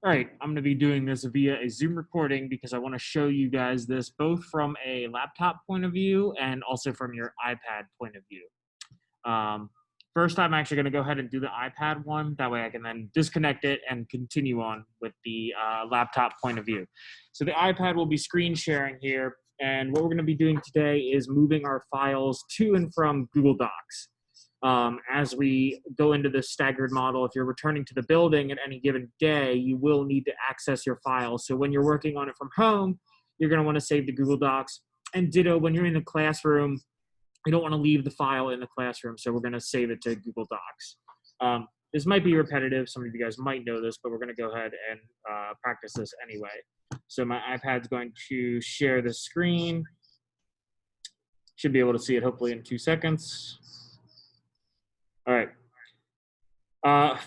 All right, I'm going to be doing this via a Zoom recording because I want to show you guys this both from a laptop point of view and also from your iPad point of view. First, I'm actually going to go ahead and do the iPad one. That way I can then disconnect it and continue on with the laptop point of view. So the iPad will be screen sharing here. And what we're going to be doing today is moving our files to and from Google Docs. As we go into this staggered model, if you're returning to the building at any given day, you will need to access your files. So when you're working on it from home, you're going to want to save to Google Docs. And ditto, when you're in the classroom, you don't want to leave the file in the classroom. So we're going to save it to Google Docs. This might be repetitive. Some of you guys might know this, but we're going to go ahead and practice this anyway. So my iPad's going to share the screen. Should be able to see it hopefully in 2 seconds. All right.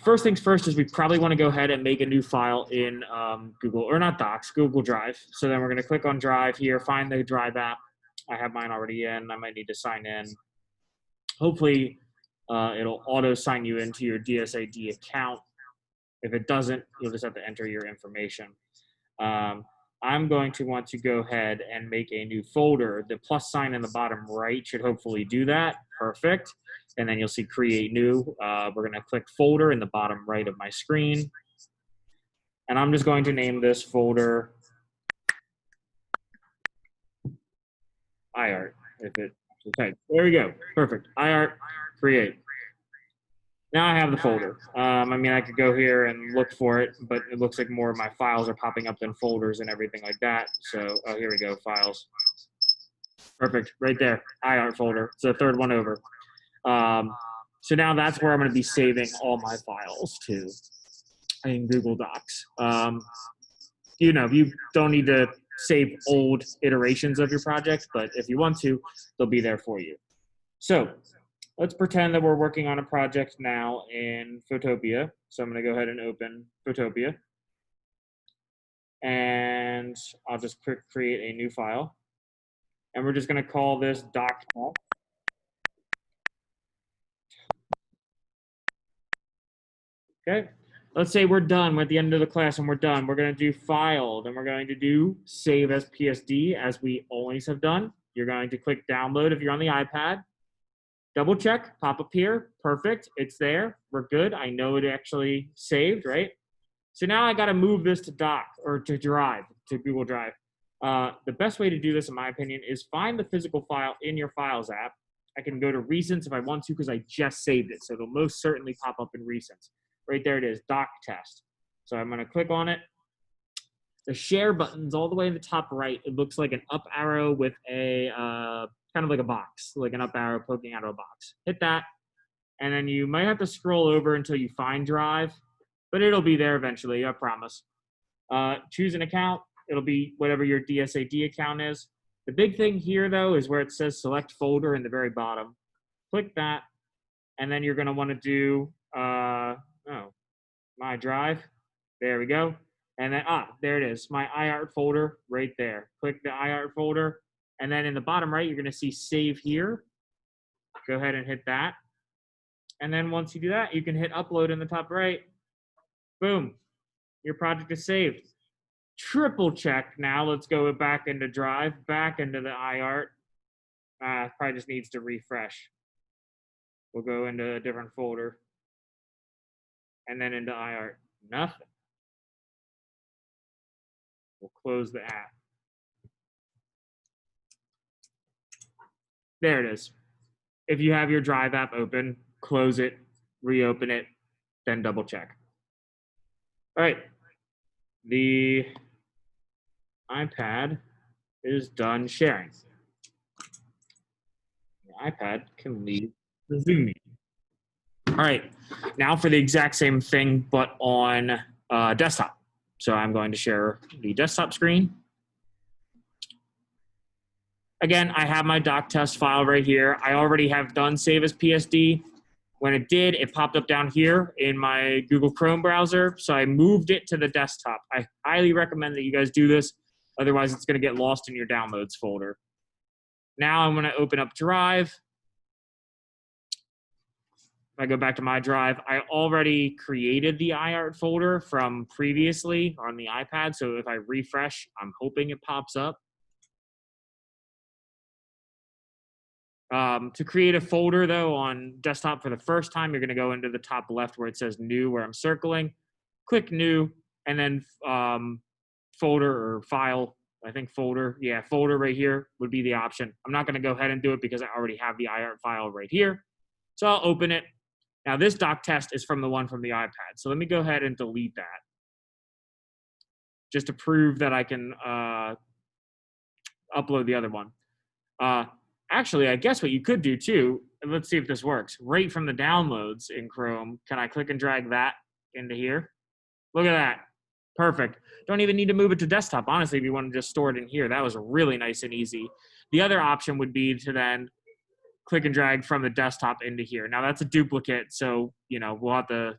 First things first is we probably want to go ahead and make a new file in Google, or not Docs, Google Drive. So then we're going to click on Drive here, find the Drive app. I have mine already in. I might need to sign in. Hopefully, it'll auto sign you into your DSAD account. If it doesn't, you'll just have to enter your information. I'm going to want to go ahead and make a new folder. The plus sign in the bottom right should hopefully do that. Perfect. And then you'll see create new. We're going to click folder in the bottom right of my screen. And I'm just going to name this folder iArt. Okay, there we go. Perfect. iArt, create. Now I have the folder. I mean, I could go here and look for it, but it looks like more of my files are popping up than folders and everything like that. So, oh, here we go, files. Perfect, right there, iArt folder. It's the third one over. So now that's where I'm going to be saving all my files to in Google Docs. You know, you don't need to save old iterations of your project, but if you want to, they'll be there for you. So let's pretend that we're working on a project now in Photopea. So I'm going to go ahead and open Photopea. And I'll just create a new file. And we're just going to call this doc. Okay. Let's say we're done. We're at the end of the class and we're done. We're going to do file. Then we're going to do save as PSD as we always have done. You're going to click download if you're on the iPad. Double check, pop up here. Perfect. It's there. We're good. I know it actually saved, right? So now I got to move this to Doc or to Drive, to Google Drive. The best way to do this, in my opinion, is find the physical file in your Files app. I can go to Recents if I want to because I just saved it. So it'll most certainly pop up in Recents. Right there it is, Doc Test. So I'm going to click on it. The share button's all the way in the top right. It looks like an up arrow with a kind of like a box, like an up arrow poking out of a box. Hit that, and then you might have to scroll over until you find Drive, but it'll be there eventually, I promise. Choose an account. It'll be whatever your DSAD account is. The big thing here, though, is where it says select folder in the very bottom. Click that, and then you're going to want to do my Drive. There we go. And then, there it is, my iArt folder right there. Click the iArt folder. And then in the bottom right, you're going to see save here. Go ahead and hit that. And then once you do that, you can hit upload in the top right. Boom. Your project is saved. Triple check now. Let's go back into Drive, back into the iArt. Probably just needs to refresh. We'll go into a different folder. And then into iArt. Nothing. We'll close the app. There it is. If you have your Drive app open, close it, reopen it, then double check. All right. The iPad is done sharing. The iPad can leave the Zoom meeting. All right. Now for the exact same thing, but on desktop. So I'm going to share the desktop screen. Again, I have my doc test file right here. I already have done save as PSD. When it did, it popped up down here in my Google Chrome browser. So I moved it to the desktop. I highly recommend that you guys do this. Otherwise, it's going to get lost in your downloads folder. Now I'm going to open up Drive. If I go back to my drive, I already created the iArt folder from previously on the iPad. So if I refresh, I'm hoping it pops up. To create a folder though on desktop for the first time, you're gonna go into the top left where it says new, where I'm circling, click new, and then folder or file, I think folder, yeah, folder right here would be the option. I'm not gonna go ahead and do it because I already have the iArt file right here. So I'll open it. Now this doc test is from the one from the iPad. So let me go ahead and delete that just to prove that I can upload the other one. Actually, I guess what you could do too, and let's see if this works. Right from the downloads in Chrome, can I click and drag that into here? Look at that. Perfect. Don't even need to move it to desktop. Honestly, if you want to just store it in here, that was really nice and easy. The other option would be to then click and drag from the desktop into here. Now that's a duplicate, so we'll have to,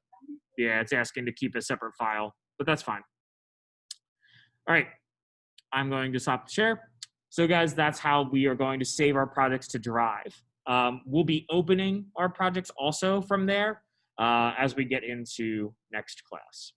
yeah, it's asking to keep a separate file, but that's fine. All right, I'm going to stop the share. So guys, that's how we are going to save our projects to Drive. We'll be opening our projects also from there as we get into next class.